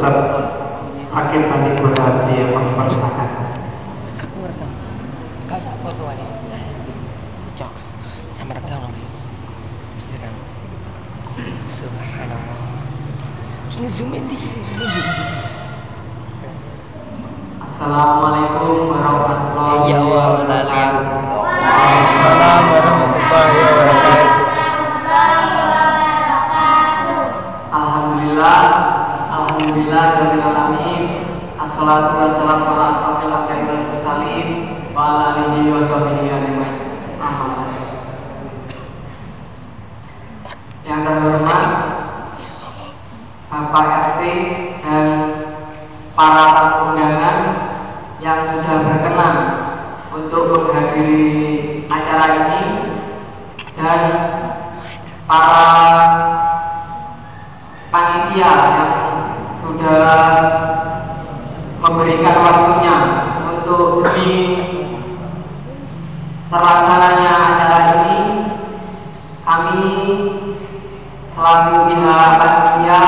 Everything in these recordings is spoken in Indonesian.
Ustaz Hakim Bandi Berhati yang mempersilakan. Kau sak foto aja. Cok, sama rekam dong. Rekam. Subhanallah. Ini zoom in dikit, Assalamualaikum warahmatullahi wabarakatuh. Waalaikumsalam warahmatullahi wabarakatuh. Alhamdulillah rabbil alamin. Assalatu wassalamu ala asyrofil anbiya'i wal mursalin wa ala alihi wa sahbihi ajmain. Yang terhormat Bapak RT dan para tamu undangan yang sudah berkenan untuk menghadiri acara ini, dan para panitia yang sudah memberikan waktunya untuk demi terlaksananya acara ini. Kami selaku pihak panitia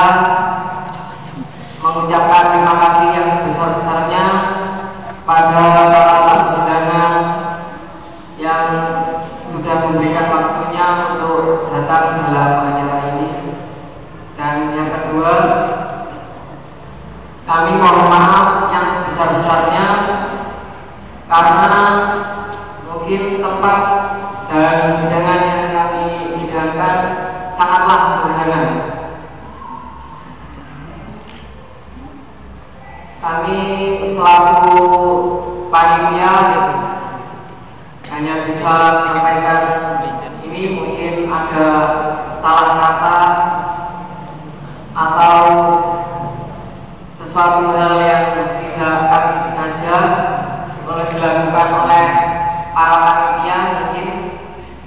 mengucapkan terima kasih yang sebesar-besarnya pada para tamu undangan yang sudah memberikan waktunya untuk datang dalam acara ini. Dan yang kedua, kami mohon maaf yang sebesar-besarnya karena mungkin tempat dan hidangan yang kami hidangkan sangatlah sederhana. Kami selaku panitia hanya bisa menyampaikan ini, mungkin ada salah kata atau sesuatu hal yang tidak kami sengaja boleh dilakukan oleh para panitia, mungkin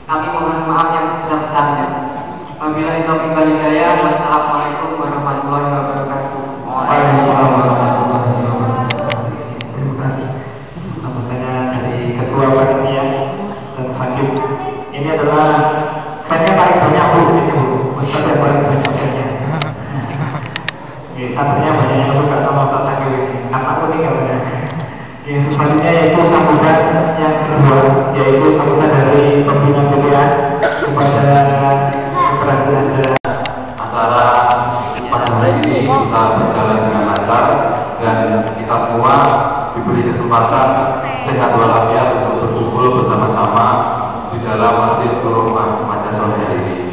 kami mohon maaf yang sebesar-besarnya. Wabillahi taufiq wal hidayah. Wassalamualaikum warahmatullahi wabarakatuh. Waalaikumsalam warahmatullahi wabarakatuh. Terima kasih. Namanya dari Ketua Panitia dan Hakim. Ini adalah fan-nya paling banyak Bu, ini Bu. Ustaz yang paling banyak fan-nya. Santrinya banyak yang suka sama Ustaz Hakim ini. Anak unik ya benar. Selanjutnya yaitu sambutan yang kedua, yaitu sambutan dari pembina PPA kepada keberadaan acara pada hari ini bisa berjalan dengan lancar dan kita semua diberi kesempatan sehat walafiat untuk berkumpul bersama-sama di dalam Masjid Nurul pada sore hari ini.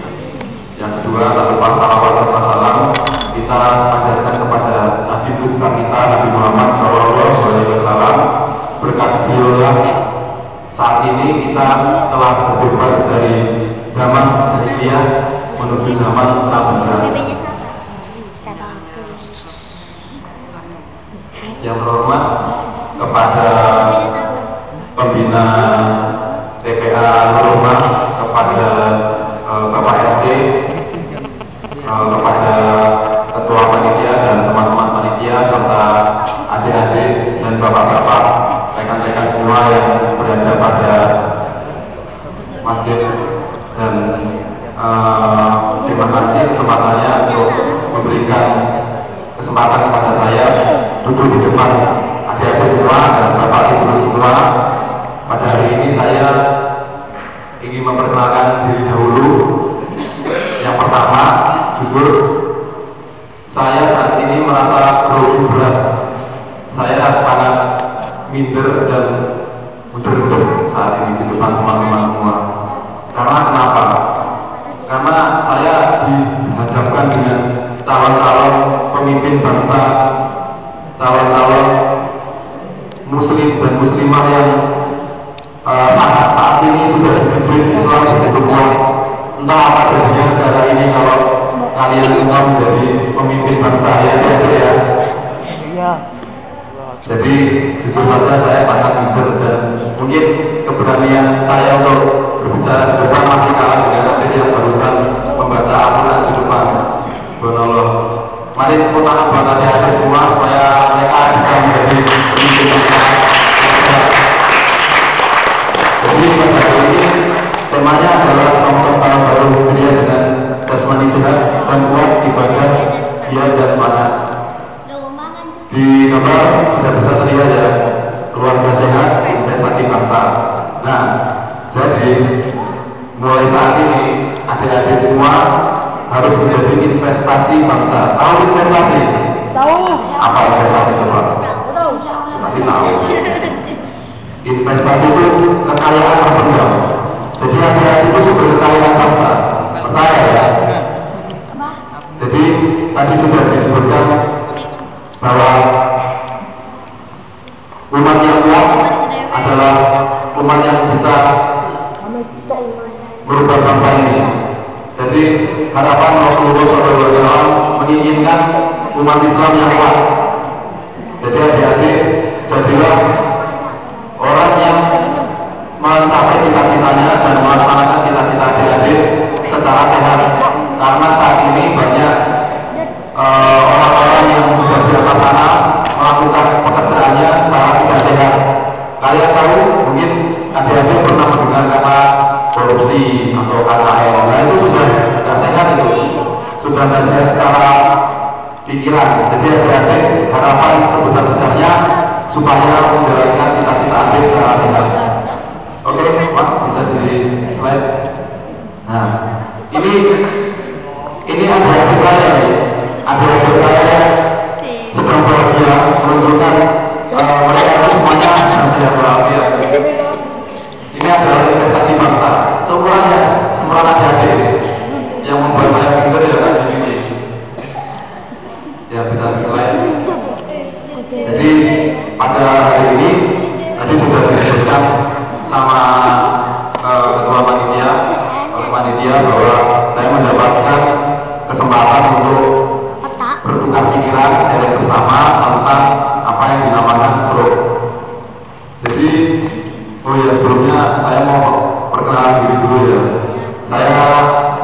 Yang kedua, lalu salawat serta salam kita ajarkan kepada Nabi besar kita, Nabi Muhammad SAW. Berkat beliaulah saat ini kita telah berbebas dari zaman jahiliyah menuju zaman kebenaran. Yang terhormat kepada pembina TPA Nurul, kepada Bapak RT, kepada ketua panitia dan teman-teman panitia serta adik-adik dan bapak-bapak, rekan-rekan semua yang berada pada masjid, dan terima kasih kesempatannya untuk memberikan kesempatan kepada saya duduk di depan adik-adik semua dan bapak ibu semua. Pada hari ini saya ingin memperkenalkan diri dahulu. Yang pertama, jujur saya saat ini merasa grogi berat. Saya sangat minder dan mundur saat ini di depan teman-teman semua. Karena kenapa? Karena saya dihadapkan dengan calon-calon pemimpin bangsa, calon-calon muslim dan muslimah yang saat ini sudah dibentuk Islam sebelumnya. Entah apa jadinya negara ini kalau kalian semua menjadi pemimpin bangsa, ya. Jadi jujur saja saya sangat minder, dan mungkin keberanian saya untuk berbicara di depan masih kalah dengan adik yang barusan membaca Al-Quran di depan. Subhanallah. Mari tepuk tangan buat adik-adik semua supaya mereka bisa menjadi pemimpin bangsa. Jadi pada hari ini temanya adalah Ramadan tahun baru Hijriah dengan jasmani sehat dan kuat ibadah dia dan semangat. Di gambar sudah bisa terlihat ya, keluarga sehat, investasi bangsa. Nah, jadi mulai saat ini adik-adik semua harus menjadi investasi bangsa. Tahu investasi? Tahu. Apa investasi coba? Tahu. Pasti tahu. Investasi itu kekayaan berkembang. Jadi adik-adik itu sumber kekayaan bangsa. Percaya ya? Jadi tadi sudah disebutkan bahwa umat yang kuat adalah umat yang bisa merubah bangsa ini. Jadi harapan Rasulullah SAW menginginkan umat Islam yang kuat. Jadi adik-adik jadilah orang yang mencapai cita-citanya dan melaksanakan cita-cita adik-adik secara sehat. Karena saat ini banyak orang-orang yang sudah di atas sana melakukan pekerjaannya secara tidak sehat. Kalian tahu, mungkin adik-adik pernah mendengar kata korupsi atau KKL. Nah itu sudah tidak sehat, itu sudah tidak sehat secara pikiran. Jadi adik-adik harapan sebesar-besarnya supaya menjalankan cita-cita adik secara sehat. Oke, Mas bisa di slide. Nah, ini adik-adik saya, adik-adik saya sedang bahagia menunjukkan mereka itu semuanya sehat walafiat. Ini adalah investasi bangsa. Seumuran adik-adik yang membuat saya pintar ya kan ini. Ya bisa di slide. Jadi pada hari ini tadi sudah disebutkan sama ketua panitia bahwa saya mendapatkan kesempatan untuk bertukar pikiran sharing bersama tentang apa yang dinamakan stroke. Jadi sebelumnya saya mau perkenalan diri dulu ya. Saya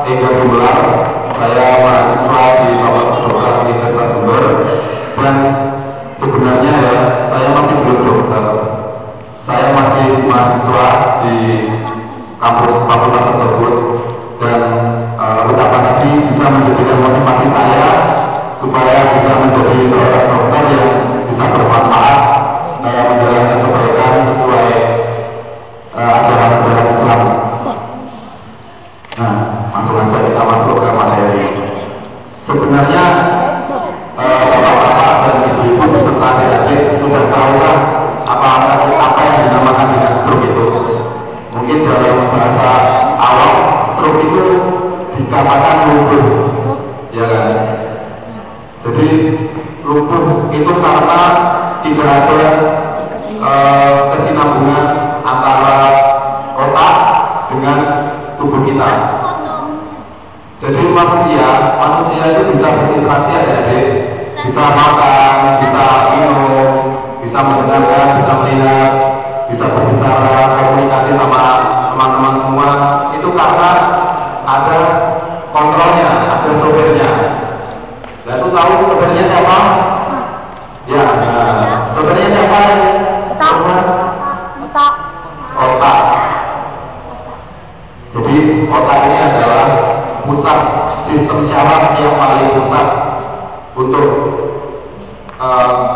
Ega Gumelar, saya mahasiswa di Fakultas Kedokteran Universitas Jember, dan sebenarnya ya saya masih belum dokter. Saya masih mahasiswa di kampus fakultas tersebut, dan ucapan tadi bisa menjadikan motivasi saya supaya bisa menjadi seorang dokter yang bisa bermanfaat dalam menjalankan kebaikan sesuai ajaran-ajaran Islam. Nah, langsung saja kita masuk ke materi. Sebenarnya bapak-bapak dan ibu-ibu beserta adik-adik sudah tahu kan apa yang dinamakan dengan stroke itu. Mungkin dalam bahasa awam stroke itu dikatakan lumpuh, ya kan? Jadi lumpuh itu karena tidak ada kesinambungan antara otak dengan tubuh kita. Jadi manusia itu bisa berinteraksi adik-adik, bisa makan, bisa minum, bisa mendengarkan, bisa melihat, bisa berbicara, komunikasi sama teman-teman semua. Itu karena ada kontrolnya, ada sopirnya. Nah, itu tahu sopirnya siapa? Ya, sopirnya siapa? Otak. Jadi otak ini adalah pusat sistem syaraf yang paling pusat untuk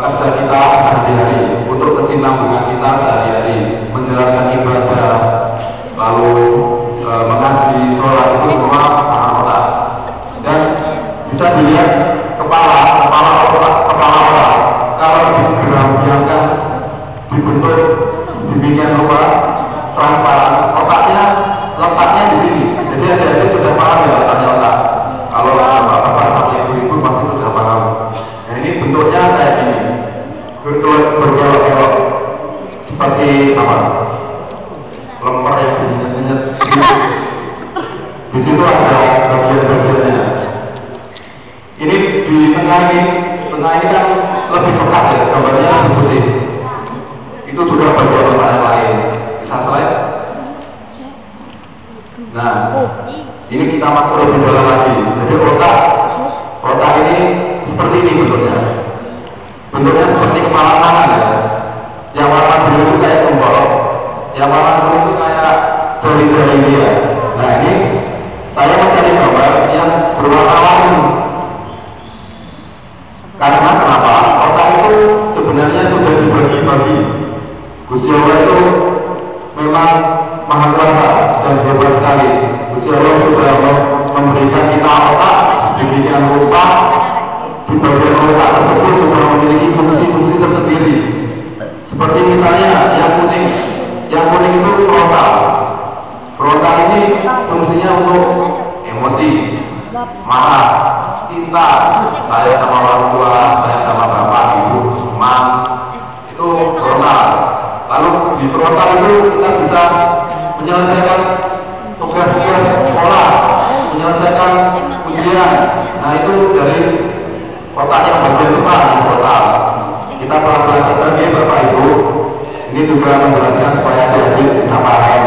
kerja kita sehari-hari, untuk kesinambungan kita sehari-hari, menjalankan ibadah, lalu mengaji, sholat, itu semua otak. Dan bisa dilihat kepala otak kalau digerak-gerakkan dibentuk sedemikian rupa transparan, otaknya letaknya di sini. Jadi adik-adik sudah paham ya letaknya otak. Kalau bapak-bapak sama ibu-ibu pasti sudah paham. Nah ini bentuknya kayak gini, bentuk berkelok-kelok seperti apa? Lemper yang dinyet-nyet. Di situ ada bagian-bagiannya. Ini di tengah ini kan lebih pekat ya, gambarnya lebih putih. Itu juga bagian otak yang lain. Bisa slide? Nah, ini kita masuk lebih dalam lagi. Jadi otak ini seperti ini bentuknya. Bentuknya seperti kepala tangan ya. Yang warna biru itu kayak tombol, yang warna kuning itu kayak jari-jari dia. Nah ini saya mencari gambar yang berwarna warni. Karena kenapa? Otak itu berbagi-bagi. Gusti Allah itu memang maha kuasa dan hebat sekali. Gusti Allah sudah memberikan kita otak sedemikian rupa, di bagian otak tersebut sudah memiliki fungsi-fungsi tersendiri. Seperti misalnya yang kuning itu frontal. Frontal ini fungsinya untuk emosi, marah, cinta, saya sama orang tua, saya sama bapak, ibu, teman, itu frontal. Lalu di frontal itu kita bisa menyelesaikan tugas-tugas sekolah, menyelesaikan ujian. Nah itu dari otak yang bagian depan, frontal. Kita pelan-pelan sebagai bapak ibu, ini juga menjelaskan supaya adik-adik bisa paham.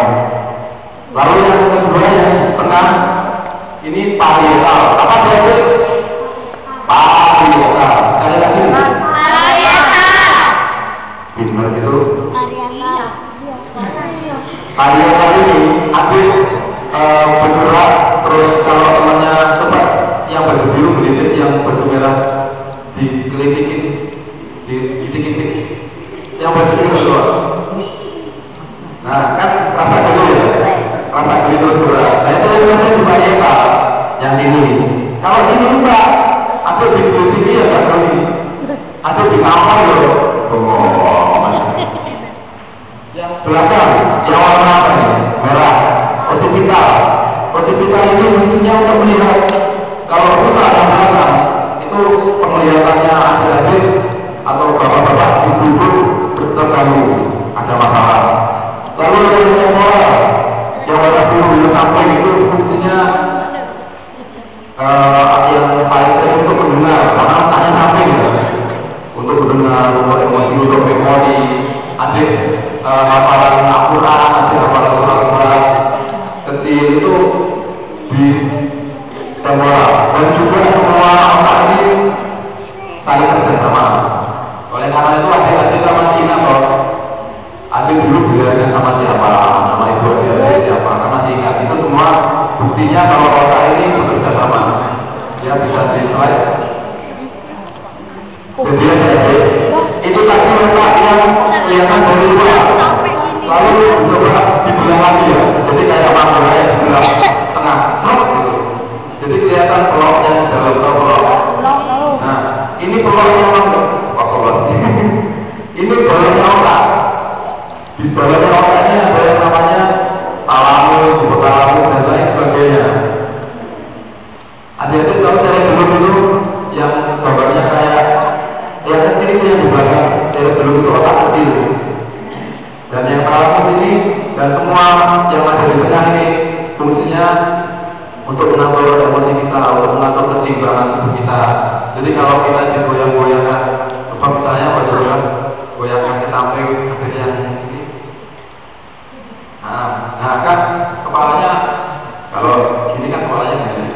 Lalu yang kedua yang tengah ini parietal. Apa dia? Parietal. Sekali lagi. Parietal. Benar itu. Parietal. Parietal ini adik bergerak terus kalau temannya cepat yang baju biru melilit, yang baju merah dikelitikin, ditik-tik. Yang baju biru keluar. Nah kan rasa dulu ya. Rasa terus berat. Nah itu namanya di parietal yang ini. Kalau sini bisa, atau di sini ya nggak tahu. Atau di kamar loh. Yang belakang, yang warna apa nih? Merah. Occipital. Occipital ini fungsinya untuk melihat. Kalau rusak yang belakang, itu penglihatannya adik-adik atau bapak-bapak ibu-ibu terganggu, ada masalah. Lalu yang temporal, yang warna biru yang samping itu fungsinya yang paling sering untuk mendengar, karena otaknya samping ya. Untuk mendengar, untuk emosi, untuk memori, adik hafalan Al-Quran, adik hafalan surat-surat kecil itu di temporal. Dan juga semua otak ini saling kerjasama. Oleh karena itu adik-adik kita masih ingat loh, adik dulu bilangnya sama siapa, nama ibu adik siapa, kan masih ingat. Itu semua buktinya kalau otak ini bekerja sama. Ya bisa di slide. Jadi adik itu tadi otak yang kelihatan dari luar. Lalu coba dibelah lagi ya. Jadi kayak mana kayak dibelah tengah, serap gitu. Jadi kelihatan peloknya di dalam pelok. Nah ini peloknya mana? Ini peloknya otak. Di bawahnya otaknya ada yang namanya talamus, hipotalamus dan lain sebagainya. Adik-adik kalau saya dulu yang gambarnya kayak yang kecil itu yang di belakang, saya dulu itu otak kecil. Dan yang talamus ini dan semua yang ada di tengah ini fungsinya untuk mengatur emosi kita, untuk mengatur keseimbangan tubuh kita. Jadi kalau kita digoyang-goyangkan, coba misalnya wajahkan goyangkan ke samping, akhirnya ini. Nah kan kepalanya kalau gini kan kepalanya gini.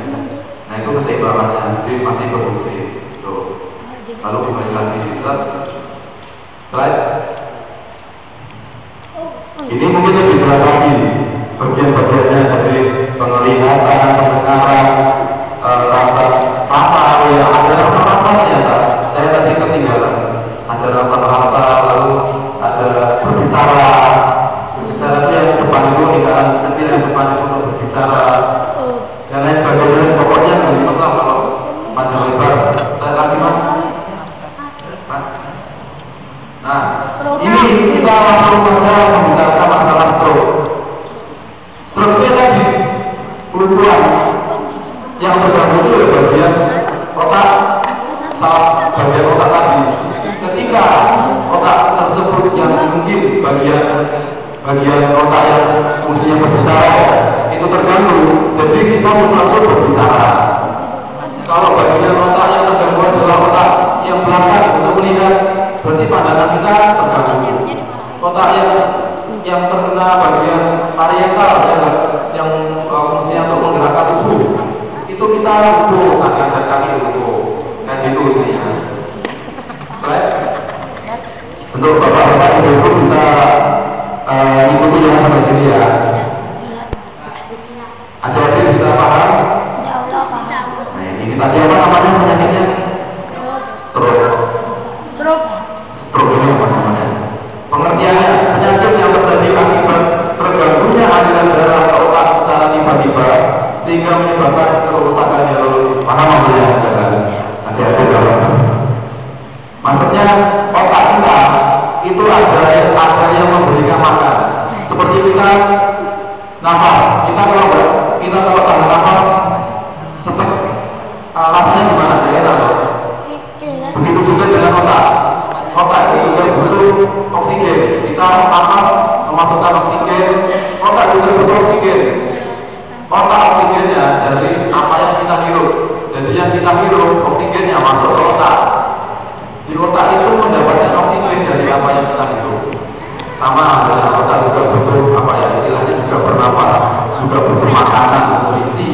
Nah itu keseimbangannya, jadi masih berfungsi. Tuh. Lalu kembali lagi di slide. Ini mungkin lebih jelas lagi bagian-bagiannya dari penglihatan, pendengaran, rasa ya ada rasa-rasanya kan. Saya tadi ketinggalan. Ada rasa-rasa, lalu ada berbicara. Berbicara itu yang depan itu lingkaran kecil yang depan itu untuk berbicara. Dan lain sebagainya. Pokoknya dari kota kalau panjang lebar. Saya lagi mas. Nah ini kita langsung saja membicarakan masalah stroke. Stroke itu tadi kelumpuhan yang sudah muncul di bagian otak, salah bagian otak tadi. Ketika otak tersebut yang mungkin bagian otak yang fungsinya berbicara itu terganggu, jadi kita harus langsung berbicara. Kalau bagian otak yang terganggu adalah otak yang belakang untuk melihat, berarti pandangan kita terganggu. Otak yang terkena bagian parietal yang fungsinya untuk menggerakkan tubuh itu kita lumpuh, tangan dan kaki lumpuh. Nah gitu intinya. Untuk bapak-bapak ibu bisa ikuti yang sampai sini ya. Adik-adik bisa paham? Nah ini kita apa namanya penyakitnya? Stroke. Stroke ini apa namanya? seperti kita nafas. Kita kalau tahan nafas sesek, rasanya gimana? Enak. Begitu juga dengan otak. Otak itu juga butuh oksigen. Kita nafas memasukkan oksigen, otak juga butuh oksigen. Otak oksigennya dari apa yang kita hirup. Jadi yang kita hirup oksigennya masuk ke otak. Di otak itu mendapatkan oksigen dari apa yang kita hirup. Sama dengan otak juga butuh apa ya istilahnya juga bernapas, juga butuh makanan, nutrisi.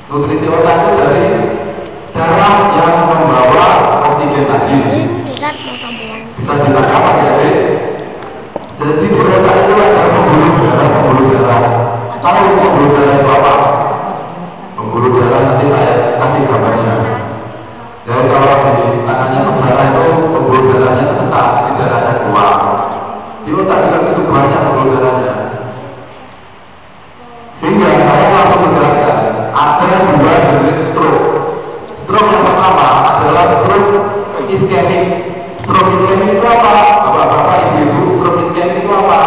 Nutrisi otak itu dari darah yang membawa oksigen tadi. Bisa ditangkap ya, Dek? Jadi di otak itu ada pembuluh darah. Tahu pembuluh darah itu apa? Pembuluh darah nanti saya kasih gambarnya. Jadi kalau di tangannya darah itu pembuluh darahnya pecah, di darahnya keluar. Di otak juga itu banyak pembuluh darahnya. Sehingga saya langsung menjelaskan ada dua jenis stroke. Stroke yang pertama adalah stroke iskemik. Stroke iskemik itu apa? Bapak-bapak, ibu-ibu, stroke iskemik itu apa?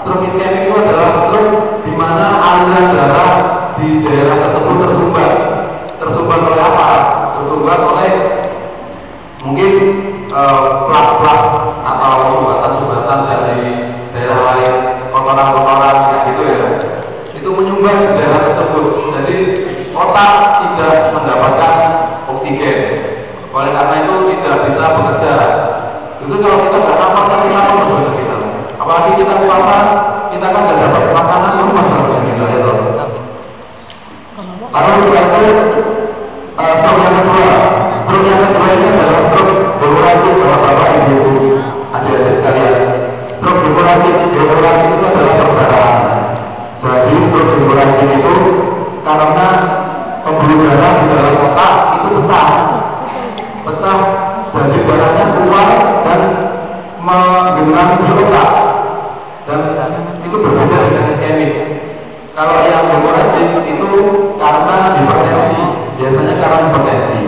Stroke iskemik itu adalah stroke di mana aliran darah di daerah tersebut tersumbat. Tersumbat oleh apa? Tersumbat oleh mungkin plak-plak atau sumbatan-sumbatan dari daerah lain, kotoran-kotoran kayak gitu ya. Itu menyumbat di daerah tersebut. Jadi otak tidak mendapatkan oksigen. Oleh karena itu tidak bisa bekerja. Itu kalau kita nggak nafas kan kita harus kita. Apalagi kita puasa, kita kan nggak dapat makanan, itu masalah kita ya loh. Lalu setelah itu stroke yang kedua. Stroke yang kedua ini adalah stroke dekoratif bapak-bapak ibu adik-adik sekalian. Stroke dekoratif itu adalah perdarahan. Jadi stroke dekoratif itu karena pembuluh darah di dalam otak itu pecah, jadi darahnya keluar dan menggenangi di otak, dan itu berbeda dengan iskemik. Kalau yang dekoratif itu karena hipertensi, biasanya karena hipertensi.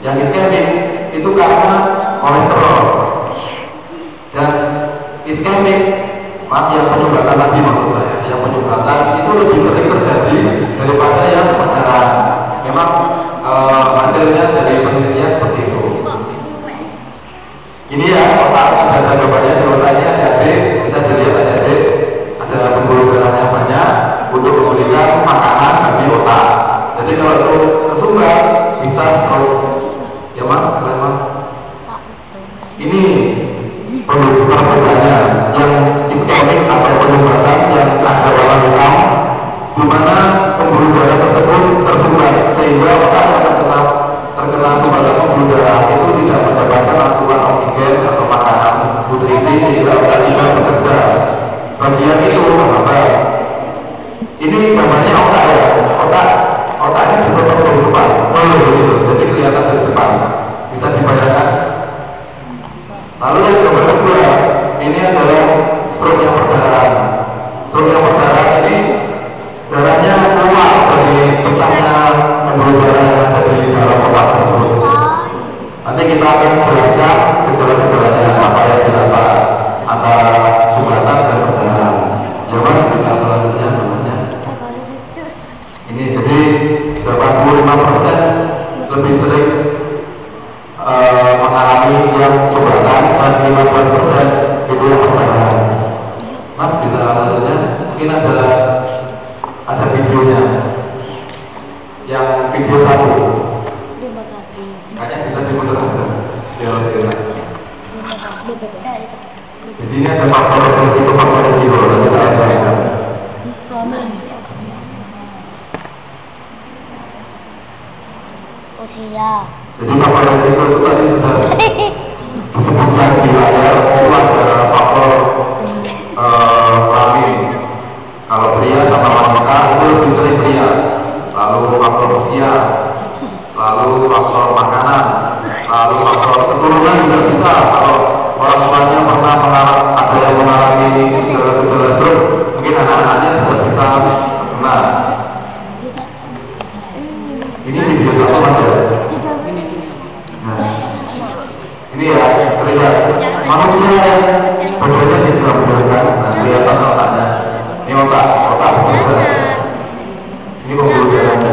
Yang iskemik itu karena kolesterol. Dan iskemik, yang penyumbatan tadi maksud saya, yang penyumbatan itu lebih sering terjadi daripada yang perdarahan. Memang hasilnya dari penelitian seperti itu. Ini ya otak, ada gambarnya di otaknya adik-adik, bisa dilihat adik-adik, ada pembuluh darahnya banyak untuk memberikan makanan bagi otak. Jadi kalau itu tersumbat bisa stroke. Ya mas, keren mas. Ini perbedaannya yang iskemik atau penyumbatan yang ada warna hitam, di mana pembuluh darah tersebut tersumbat sehingga otak yang terkena sumbatan pembuluh darah itu tidak mendapatkan asupan oksigen atau makanan nutrisi sehingga otak tidak bekerja. Bagian itu apa? Ini gambarnya otak ya. Otak ini juga dari depan. Jadi kelihatan dari depan. Bisa dibayangkan. Lalu yang gambar kedua, ini adalah stroke yang perdarahan. Stroke yang perdarahan ini darahnya keluar dari pecahnya pembuluh darah yang ada di dalam otak tersebut. Nanti kita akan jelaskan gejala-gejalanya apa yang dirasakan antara sumbatan dan perdarahan. Ya mas, bisa selanjutnya namanya. Ini jadi 85% lebih sering mengalami yang sumbatan dan 15% itu yang perdarahan. Mas bisa selanjutnya, mungkin ada videonya, yang video 1 kayaknya bisa diputar aja. Jadi ini ada faktor resiko nanti saya jelaskan. Usia. Jadi faktor resiko itu tadi sudah disebutkan di layar. Itu ada faktor kelamin. Kalau pria sama wanita itu lebih sering pria. Lalu faktor usia, lalu faktor makanan, lalu faktor keturunan juga bisa. Kalau orang tuanya pernah ada yang mengalami gejala-gejala stroke, mungkin anak-anaknya juga bisa kena. Ini video satu mas ya. Nah, ini ya terlihat manusia yang berbeda di dalam kelihatan otaknya. Ini otak besar. Ini pembuluh darahnya.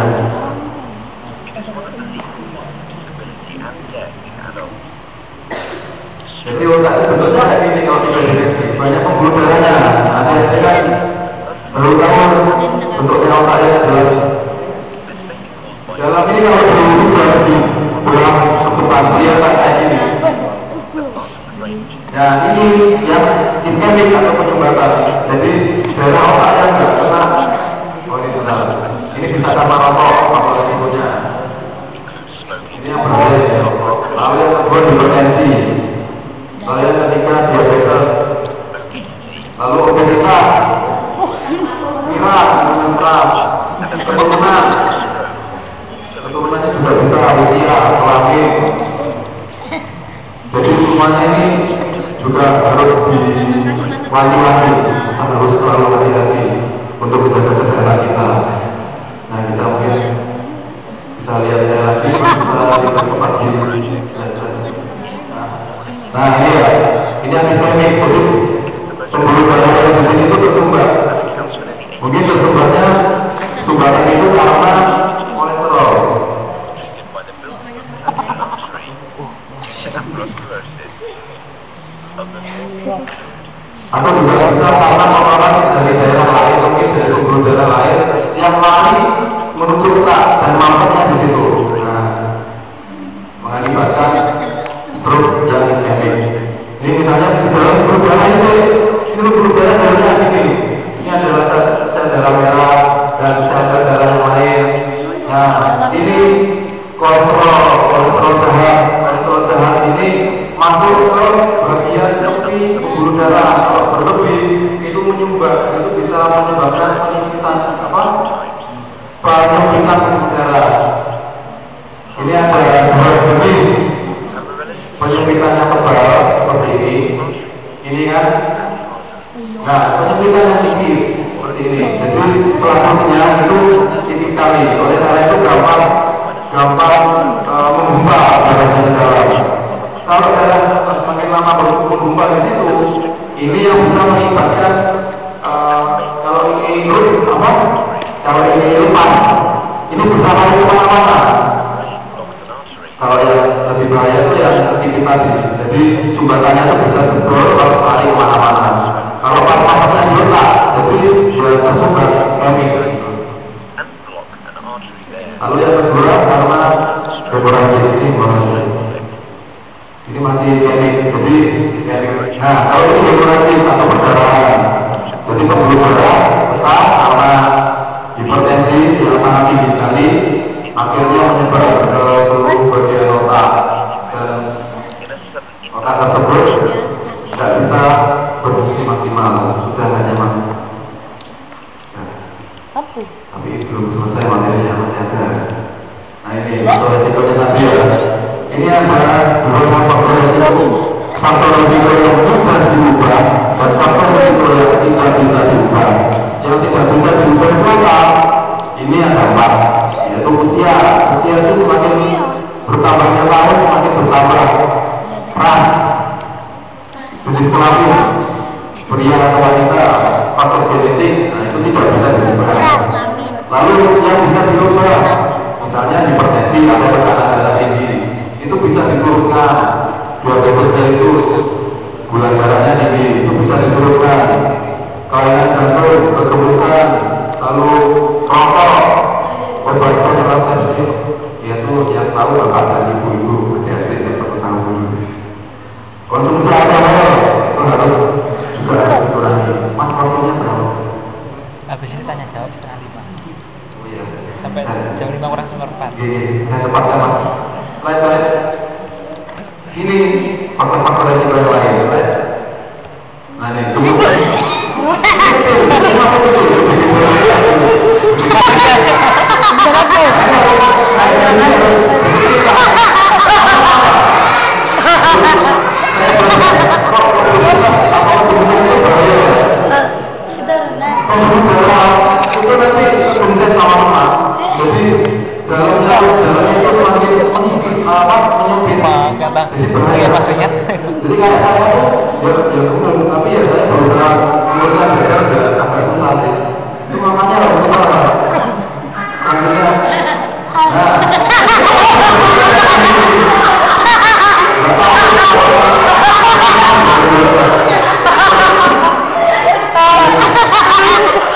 Jadi otak itu bentuknya kayak gini kalau dideteksi. Banyak pembuluh darahnya. Ada yang kan terutama bentuknya otaknya jelas. Dalam ini kalau sudah di pulang ke depan dia kayak gini. Nah ini yang iskemik atau penyumbatan. Jadi darah otaknya nggak kena. Oh ini benar. Ini bisa sama rokok apa resikonya. Ini yang berbahaya. Lalu yang kedua hipertensi. Lalu yang ketiga diabetes. Lalu obesitas. Miras, minum keras, keturunannya juga bisa usia, kelamin. Jadi semuanya ini juga harus diwanti-wanti, harus selalu hati-hati untuk menjaga kesehatan kita. Nah kita mungkin bisa lihat saya lagi, bisa kita cepat gini. Nah ini ya, ini antihistamik, jadi pembuluh darah yang di sini itu tersumbat. Mungkin tersumbatnya sumbatan itu karena kolesterol. Atau juga bisa karena kotoran dari daerah lain, mungkin dari pembuluh darah lain yang lari menuju otak dan mampetnya di situ. Nah, mengakibatkan stroke yang iskemik. Ini misalnya di dalam pembuluh darah ini pembuluh darah darahnya ini. Ini adalah sel darah merah dan sel darah yang lain. Nah, ini kolesterol jahat ini masuk ke bagian tepi pembuluh darah. Kalau berlebih itu menyumbat, itu bisa menyebabkan penyempitan penyempitan pembuluh darah. Ini ada dua jenis penyempitannya tebal seperti ini. Ini kan. Nah, penyempitan yang tipis seperti ini. Jadi selanjutnya itu tipis sekali. Oleh karena itu gampang menggumpal darahnya di dalam. Kalau darah semakin lama menggumpal di situ, ini yang bisa mengakibatkan kalau ini lepas, ini bisa lari kemana-mana. Kalau yang lebih bahaya itu yang tipis tadi. Jadi sumbatannya itu bisa jebol kalau lari kemana-mana. Kalau pas-pasnya diletak, jadi tersumbat iskemik. Lalu yang kedua karena dekorasi ini masih iskemik, jadi iskemik. Nah, kalau ini dekorasi atau perdarahan, jadi pembuluh darah besar karena hipertensi yang sangat tinggi sekali, akhirnya menyebar ke seluruh bagian otak dan otak tersebut tidak bisa berfungsi maksimal, sudah hanya masih. Tapi belum selesai materinya, masih ada. Nah ini faktor resikonya tadi ya. Ini ada beberapa faktor resiko. Faktor resiko yang mudah diubah dan faktor resiko yang tidak bisa diubah. Yang tidak bisa diubah total ini ada 4, yaitu usia. Usia itu semakin bertambahnya tahun semakin bertambah ras, jenis kelamin, pria atau wanita, faktor genetik. Nah itu tidak bisa diubah. Lalu yang bisa diubah, misalnya hipertensi atau tekanan darah tinggi, itu bisa diturunkan. Diabetes mellitus, gula darahnya tinggi, itu bisa diturunkan. Kelainan jantung, kegemukan, lalu rokok, obat kontrasepsi, yaitu yang tahu bapak dan ibu-ibu, hati-hati yang perlu tahu. Konsumsi alkohol itu harus dikurangi. Mas waktunya berapa? Habis ini tanya jawab setengah 5. Oh iya. Sampai jam 5 kurang 1/4. Iya, cepat ya mas. Lain. Ini faktor-faktor resiko yang lain. Nah ini tunggu. Itu nanti kemudian sama-sama. Jadi dalamnya itu semakin menipis, menyempit. Jadi berbahaya maksudnya. Jadi kalau saya itu ya umum, tapi ya saya berusaha gagal agak susah. tadi. Itu mamanya loh, salah. Maksudnya, nah.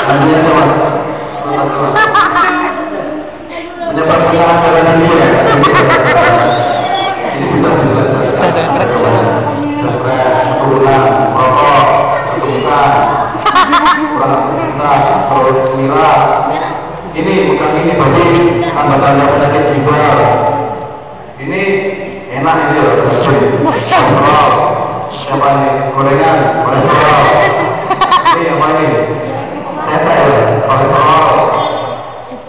Lanjutnya coba. Menyebar kesalahan pada diri ya. Ini bisa turunan, rokok, keturunan, terus miras. Ini bukan ini bagi tanda-tanda penyakit ginjal. Ini enak ini loh, kolesterol. Siapa ini? Gorengan, kolesterol. Ini apa ini? Tetel, kolesterol.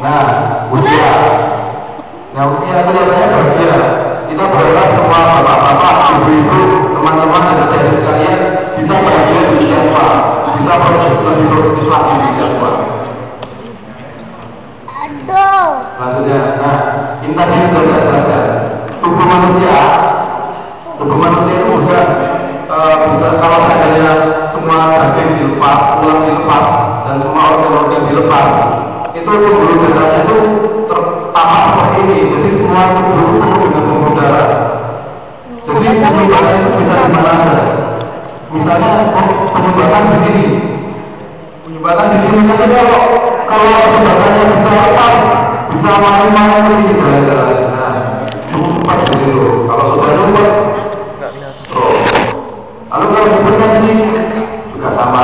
Nah, usia. Nah, usia itu biasanya bahagia. Kita berharap semua bapak-bapak, ibu-ibu, teman-teman dan adik-adik sekalian bisa bahagia di usia tua, bisa lebih produktif lagi di usia tua. Maksudnya, nah, ini tadi sudah saya jelaskan. Tubuh manusia itu udah bisa kalau seandainya semua daging dilepas, tulang dilepas, dan semua organ-organ dilepas, itu pembuluh darahnya itu tertambah seperti ini. Jadi semua tubuh penuh dengan pembuluh darah. Jadi penyumbatan itu bisa di mana saja. Misalnya penyumbatan di sini. Penyumbatan di sini saja kalau penyumbatannya bisa lepas, bisa main-main di sini jalan-jalan. Nah, nyumbang di situ. Kalau sudah nyumbang, lalu kalau hipertensi juga sama.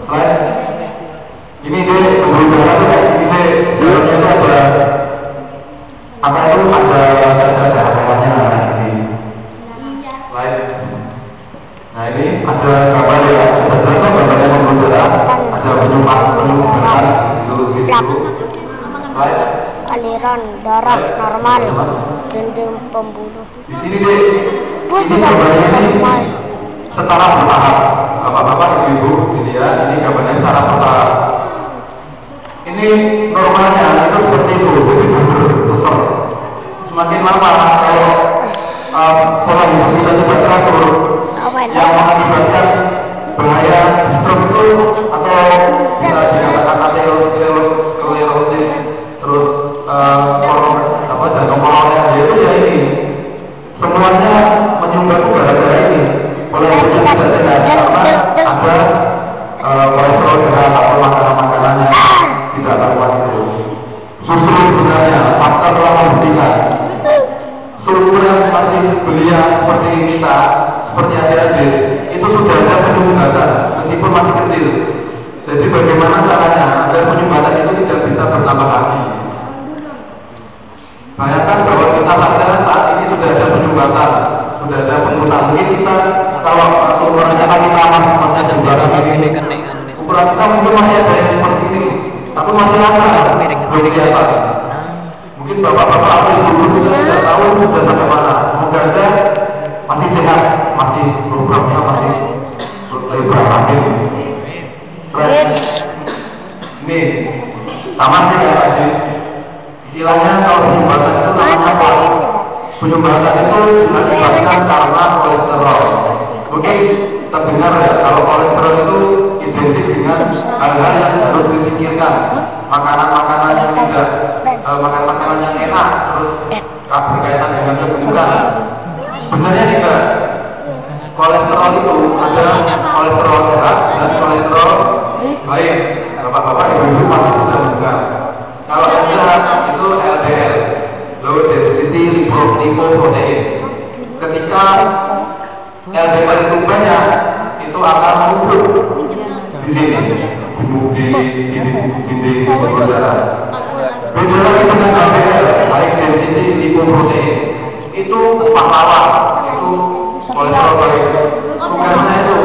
Selain ini deh pembuluh darah itu kayak gini deh. Dalamnya itu ada apa itu ada hewannya kayak gini. Selain, nah ini ada gambar ya. Ada jelasnya gambarnya pembuluh darah. Ada penyumbatan di seluruh itu. Selain aliran darah normal, dinding pembuluh. Di sini deh. Ini gambarnya ini secara bertahap. Bapak-bapak, ibu-ibu, dilihat ini gambarnya secara bertahap. Ini normalnya itu seperti itu, jadi besar. Semakin lama kalau pola hidup kita tidak teratur, yang mengakibatkan bahaya stroke itu atau bisa dikatakan aterosklerosis, terus jantung koroner, yaitu ya ini semuanya menyumbang gara-gara ini. Pola hidupnya tidak sehat karena ada kolesterol jahat atau makanan-makanan yang tidak karuan itu. Susu sebenarnya fakta telah membuktikan seluruh yang masih belia seperti kita, seperti adik-adik, itu sudah ada penyumbatan meskipun masih kecil. Jadi bagaimana caranya agar penyumbatan itu tidak bisa bertambah lagi? Bayangkan bahwa kita saja saat ini sudah ada penyumbatan, sudah ada pengurusan. Mungkin kita kalau ukurannya lagi masih ada jumlah ini, ukuran kita mungkin masih ada yang seperti ini, atau masih ada belum kelihatan. Mungkin bapak-bapak atau ibu-ibu kita tidak tahu sudah sampai mana. Semoga aja masih sehat, masih programnya masih lebar lagi. Ini sama sih ya tadi. Istilahnya kalau penyumbatan itu namanya apa? Penyumbatan itu diakibatkan karena kolesterol. Mungkin terdengar ya, kalau kolesterol itu identik dengan hal-hal yang harus disingkirkan, makanan-makanan yang tidak, makanan-makanan yang enak, terus berkaitan dengan kebutuhan. Sebenarnya tidak. Kolesterol itu ada kolesterol jahat dan kolesterol baik. Bapak-bapak, ibu-ibu pasti sudah mendengar. Kalau yang jahat itu LDL, low density lipoprotein. Ketika LDL itu banyak, itu akan menumpuk di sini, di dinding pembuluh darah. Beda lagi dengan LDL, high density lipoprotein, itu pahlawan, itu kolesterol baik. Tugasnya itu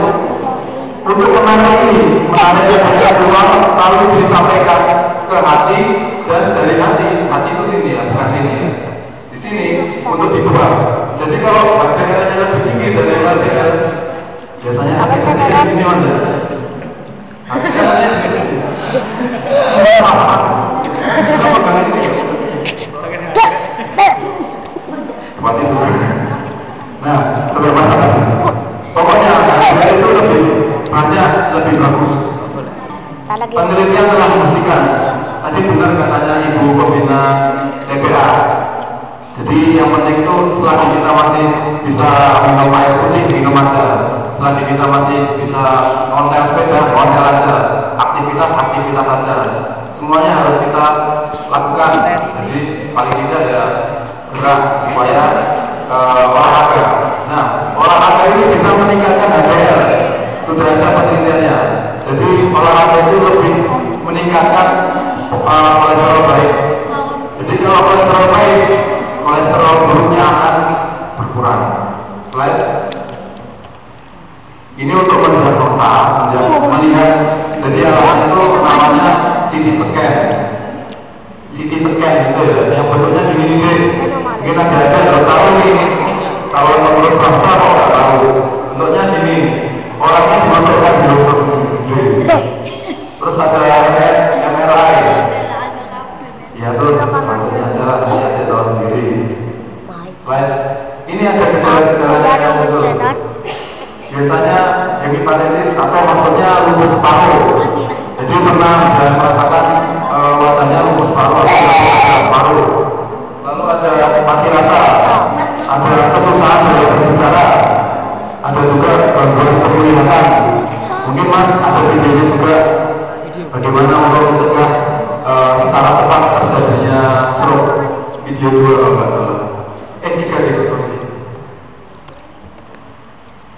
untuk menarik ini, menarik banyak ruang, lalu disampaikan ke hati dan dari hati itu sini ya, bukan sini. Di sini untuk dibuang. Jadi kalau LDL-nya lebih tinggi dari LDL, biasanya sakit-sakit di sini mas. Nah, terbebas. Pokoknya LDL itu lebih banyak, lebih bagus. Tapi penelitian telah membuktikan. Tadi benar katanya Ibu Pembina TPA. Jadi yang penting itu selagi kita masih bisa minum air putih, minum aja. Selagi kita masih bisa ngontel sepeda, ngontel aja. Aktivitas saja. Semuanya harus kita lakukan. Jadi paling tidak ya gerak supaya olahraga. Nah, olahraga ini bisa meningkatkan HDL. Sudah ada penelitiannya. Jadi olahraga itu lebih meningkatkan kolesterol baik. Jadi kalau kolesterol baik, kolesterol buruknya akan berkurang. Slide. Ini untuk mendiagnosa, melihat. Jadi alatnya itu namanya CT scan. CT scan itu ya, yang bentuknya gini nih. Mungkin ada harus tahu nih. Kalau menurut bangsa kok nggak tahu. Bentuknya gini. Orangnya dimasukkan di lubang gede. Terus ada MRI. Ya tuh maksudnya aja lah, nanti tahu sendiri. Slide. Ini ada gejala-gejala yang muncul. Biasanya hemiparesis atau maksudnya lupus paru. Jadi pernah merasakan wajahnya lupus paru atau paru. Lalu ada mati rasa, ada kesusahan dalam berbicara, ada juga gangguan penglihatan. Mungkin Mas ada videonya juga bagaimana untuk mencegah secara cepat terjadinya stroke. Video 2 kalau nggak salah. 3 deh, sorry.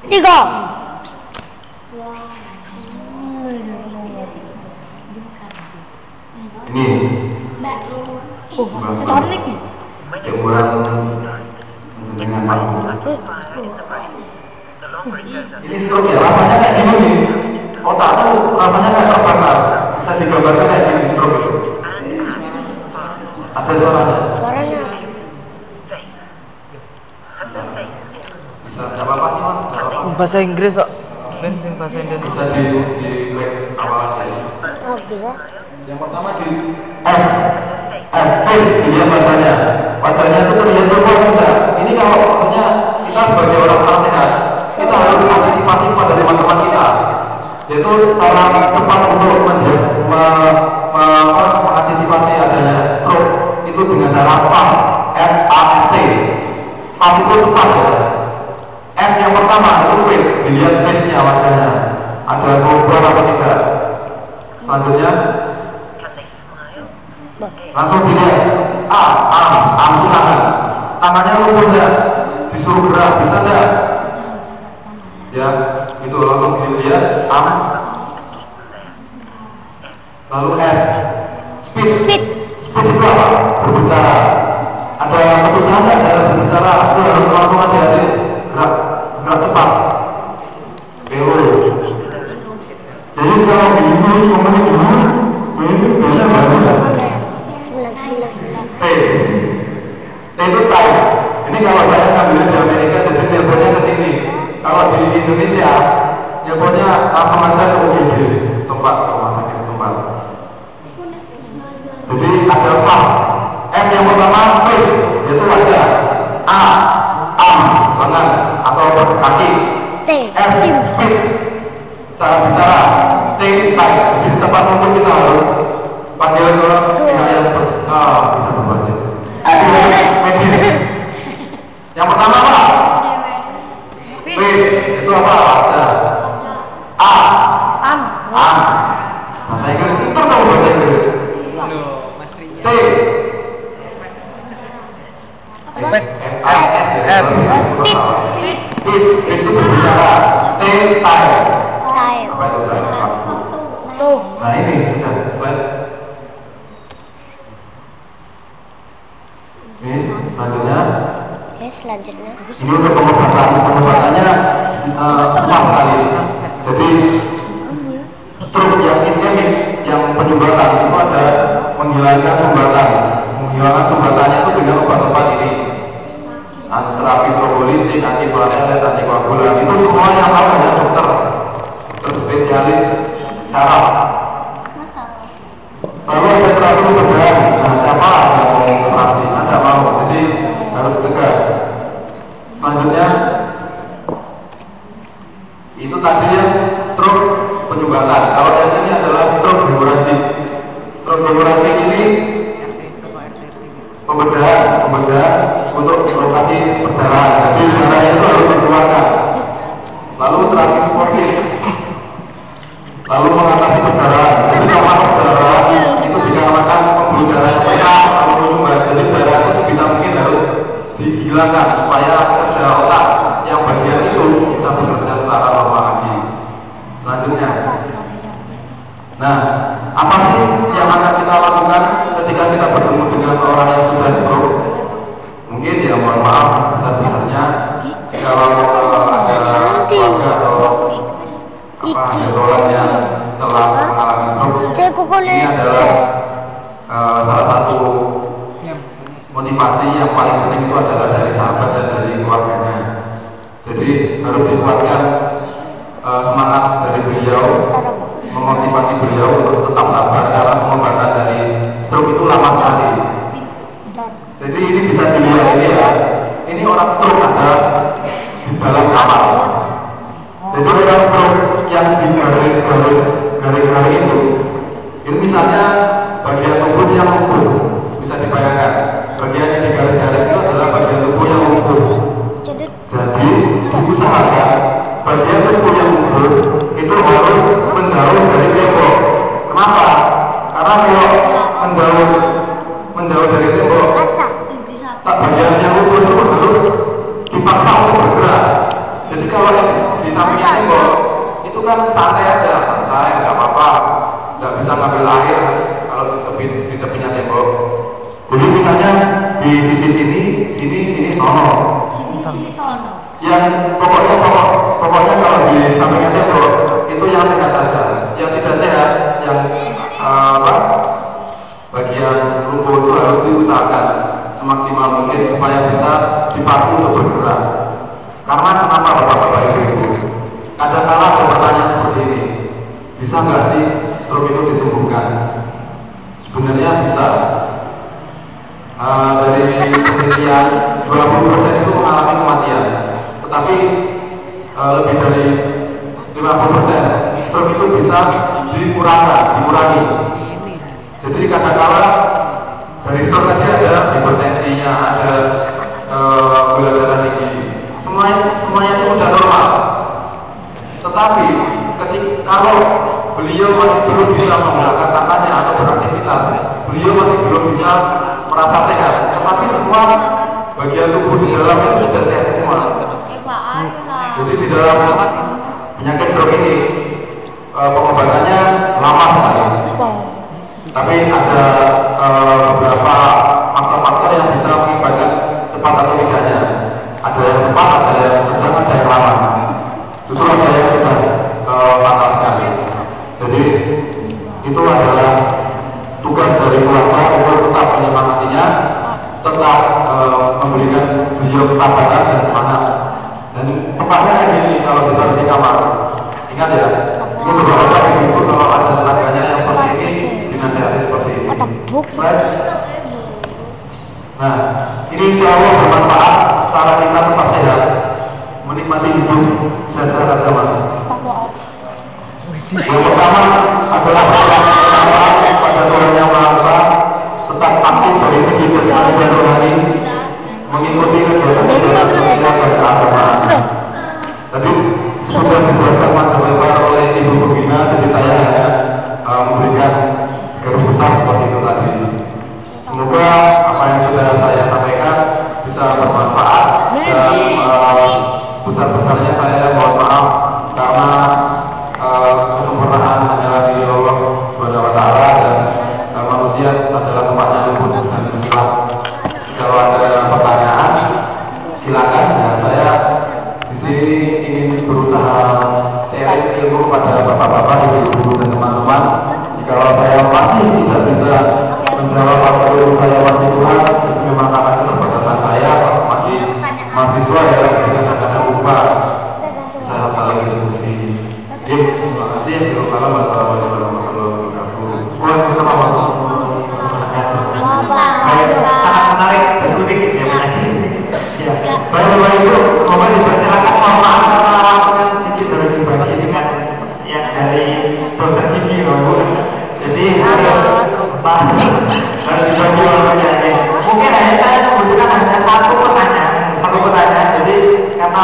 3. Ini seumuran dengan ini stroke ya, rasanya kayak gini nih. Otak tuh rasanya kayak terbakar. Bisa digambarkan kayak gini stroke itu. Ada suaranya? Suaranya. Bisa, nggak apa-apa sih Mas, nggak apa-apa. Bahasa Inggris kok. Ben sing bahasa Indonesia. Bisa di awal aja. Oh, bisa. Yang pertama di face, dilihat wajahnya. Wajahnya itu terlihat berubah tidak. Ini kalau maksudnya kita sebagai orang sehat, kita harus antisipasi pada teman-teman kita. Yaitu cara cepat untuk mengantisipasi adanya stroke itu dengan cara fast, FAST. Fast itu cepat ya. F yang pertama itu face, dilihat face-nya wajahnya. Ada berubah atau tidak. Selanjutnya langsung dilihat arm itu tangannya lumpuh enggak, disuruh gerak bisa enggak ya, itu langsung dilihat arm. Lalu S speed itu apa? Berbicara. Ada yang kesusahan enggak dalam berbicara, itu harus langsung hati-hati, gerak cepat. Jadi kalau begitu ngomongin dulu, ini bisa bagus ya. Itu time. Ini kalau saya ngambil di Amerika, jadi teleponnya ke sini. Kalau di Indonesia, teleponnya langsung aja ke UGD setempat, ke rumah sakit setempat. Jadi ada fast. M yang pertama face, yaitu wajah. A, arms, lengan atau kaki. S, speech, cara bicara. T, time. Jadi setempat mungkin kita harus panggil orang yang kita berbaca. Medis. Yang pertama apa? Face. Itu apa? A. Am. Bahasa Inggris. Itu kamu bahasa Inggris. C. Speech. Itu berbicara. T. Time. Apa itu time? Nah ini sudah. Selanjutnya ini untuk pengobatannya susah sekali. Jadi stroke yang iskemik, yang penyumbatan itu ada menghilangkan sumbatan. Menghilangkan sumbatannya itu dengan obat-obat ini, terapi trombolitik, antiplatelet, antikoagulan. Itu semua yang tahu hanya dokter spesialis saraf. Lalu ada terapi bedah. Nah, siapa yang mau operasi? Anda mau, jadi harus cegah. Selanjutnya itu tadi ya stroke penyumbatan. Kalau yang ini adalah stroke hemorragik. Stroke hemorragik ini pembedahan untuk lokasi perdarahan. Jadi darahnya itu harus dikeluarkan. Lalu terapi suportif, lalu mengatasi perdarahan. Jadi kalau perdarahan itu dikarenakan pembuluh darah yang pecah atau menyumbat. Jadi darah itu sebisa mungkin harus dihilangkan supaya kerja otak yang bagian itu bisa bekerja secara normal lagi. Selanjutnya, nah, apa sih yang akan kita lakukan ketika kita bertemu dengan orang yang sudah stroke? Mungkin ya mohon maaf sebesar-besarnya kalau ada keluarga atau ada orang yang telah mengalami stroke. Ini adalah salah satu motivasi yang paling penting itu adalah dari sahabat dan dari keluarganya. Jadi harus dibuatkan semangat dari beliau, memotivasi beliau untuk tetap sabar karena pengobatan dari stroke itu lama sekali. Jadi ini bisa dilihat ini ya, ini orang stroke ada di dalam kamar. Jadi orang stroke yang di garis-garis itu misalnya bagian tubuh yang lumpuh, bisa dibayangkan. Bagian yang di garis-garis itu adalah bagian tubuh yang lumpuh. Jadi diusahakan bagian tubuh yang lumpuh itu harus menjauh dari tembok. Kenapa? Karena kalau menjauh dari tembok, tak bagian yang lumpuh itu harus dipaksa untuk bergerak. Jadi kalau yang di sampingnya tembok itu kan santai aja, santai, nggak apa-apa, nggak bisa ngambil air kalau di tepinya tembok. Jadi misalnya di sisi sini, sono. Yang pokoknya kalau di sampingnya tembok itu yang sehat saja. Yang tidak sehat, yang bagian lumpuh itu harus diusahakan semaksimal mungkin supaya bisa dipacu untuk bergerak. Karena kenapa Bapak-Bapak Ibu? Kadang-kala ada pertanyaan seperti ini, bisa nggak sih stroke itu disembuhkan? Sebenarnya bisa. Dari penelitian 20% itu mengalami kematian, tetapi lebih dari 50% stroke itu bisa dikurangi. Jadi kadang-kala dari stroke tadi ada hipertensinya, ada gula darah tinggi, semuanya itu sudah normal. Tetapi kalau beliau masih belum bisa menggunakan tangannya atau beraktivitas, beliau masih belum bisa merasa sehat, tetapi semua bagian tubuh di dalam itu sudah sehat semua. Jadi di dalam penyakit stroke ini pengobatannya lama sekali. Tapi ada beberapa faktor-faktor yang bisa mengibatkan cepat atau tidaknya. Ada yang cepat, ada yang sedang, ada yang lama. Justru ada yang sudah fatal sekali. Jadi itu adalah tugas dari keluarga untuk tetap menyemangatinya, tetap memberikan beliau kesabaran dan semangat. Dan tempatnya kayak gini kalau kita di kamar. Ingat ya, ini beberapa ibu kalau ada tetangganya yang seperti ini dinasihati seperti ini. Baik. Nah, ini insya Allah bermanfaat cara kita tetap sehat, menikmati hidup sehat-sehat saja mas. Yang pertama adalah pada orang yang merasa tetap aktif dari segi jasmani dan rohani, mengikuti kegiatan sosial dan keagamaan. Tadi sudah dijelaskan macam lebar oleh Ibu Pembina, jadi saya hanya memberikan garis besar seperti itu tadi. Semoga apa yang sudah saya sampaikan bisa bermanfaat dan sebesar-besarnya saya mohon maaf karena kesempurnaan adalah diri Allah Subhanahu wa Ta'ala dan manusia adalah tempatnya lembut dan hilang. Kalau ada pertanyaan silakan, ya saya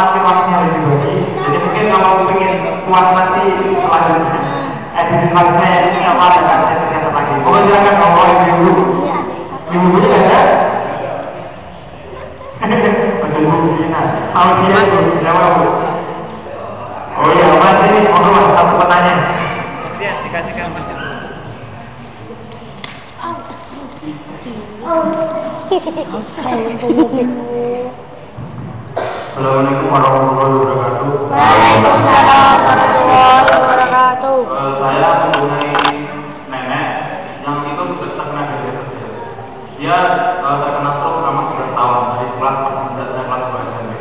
waktu-waktunya harus dibagi. Jadi mungkin kalau ingin puas nanti selanjutnya, edisi selanjutnya sama ada kajian kesehatan lagi. Oh silakan ngomong ibu-ibu. Ibu-ibunya nggak ada? Baca buku Gina. Tahu dia tuh, siapa bu? Oh iya, mas ini mohon satu pertanyaan. Dia dikasihkan masih dulu. Assalamualaikum warahmatullahi wabarakatuh. Waalaikumsalam warahmatullahi wabarakatuh. Saya mempunyai nenek yang itu sudah terkena diabetes ya. Dia terkena stroke selama 11 tahun dari kelas 9 sampai kelas 2 SMP.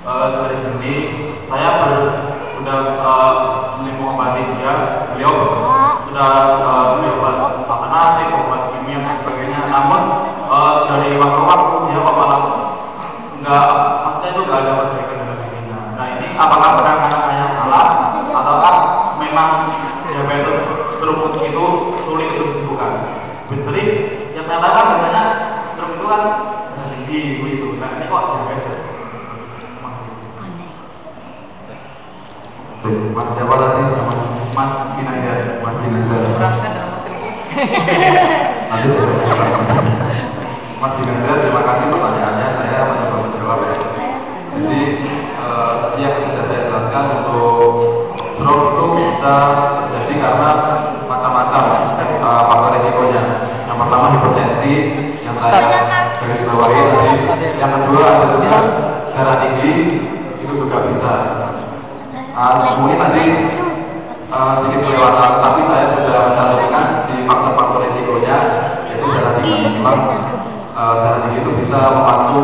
Dari sini saya sudah mengobati dia. Beliau sudah beli obat alternatif, obat kimia dan sebagainya. Namun dari waktu-waktu dia kepala enggak, maksudnya itu enggak ada perbaikan dalam dirinya. Nah ini apakah benar karena saya salah ataukah memang diabetes stroke itu sulit untuk disembuhkan? Jadi yang saya tahu kan biasanya stroke itu kan tinggi itu. Nah ini kok diabetes? Mas siapa tadi? Mas Ginanjar. Mas Ginanjar. Rasa dalam arti Nanti Mas Ginanjar, terima kasih pertanyaannya. Saya mencoba menjawab ya. Jadi tadi yang sudah saya jelaskan untuk stroke itu bisa terjadi karena macam-macam faktor risikonya. Yang pertama hipertensi yang saya garis bawahi tadi. Yang kedua ada juga darah tinggi, itu juga bisa. Mungkin tadi sedikit kelewatan, tapi saya sudah mencantumkan di faktor-faktor risikonya, yaitu darah tinggi. Memang darah tinggi itu bisa memacu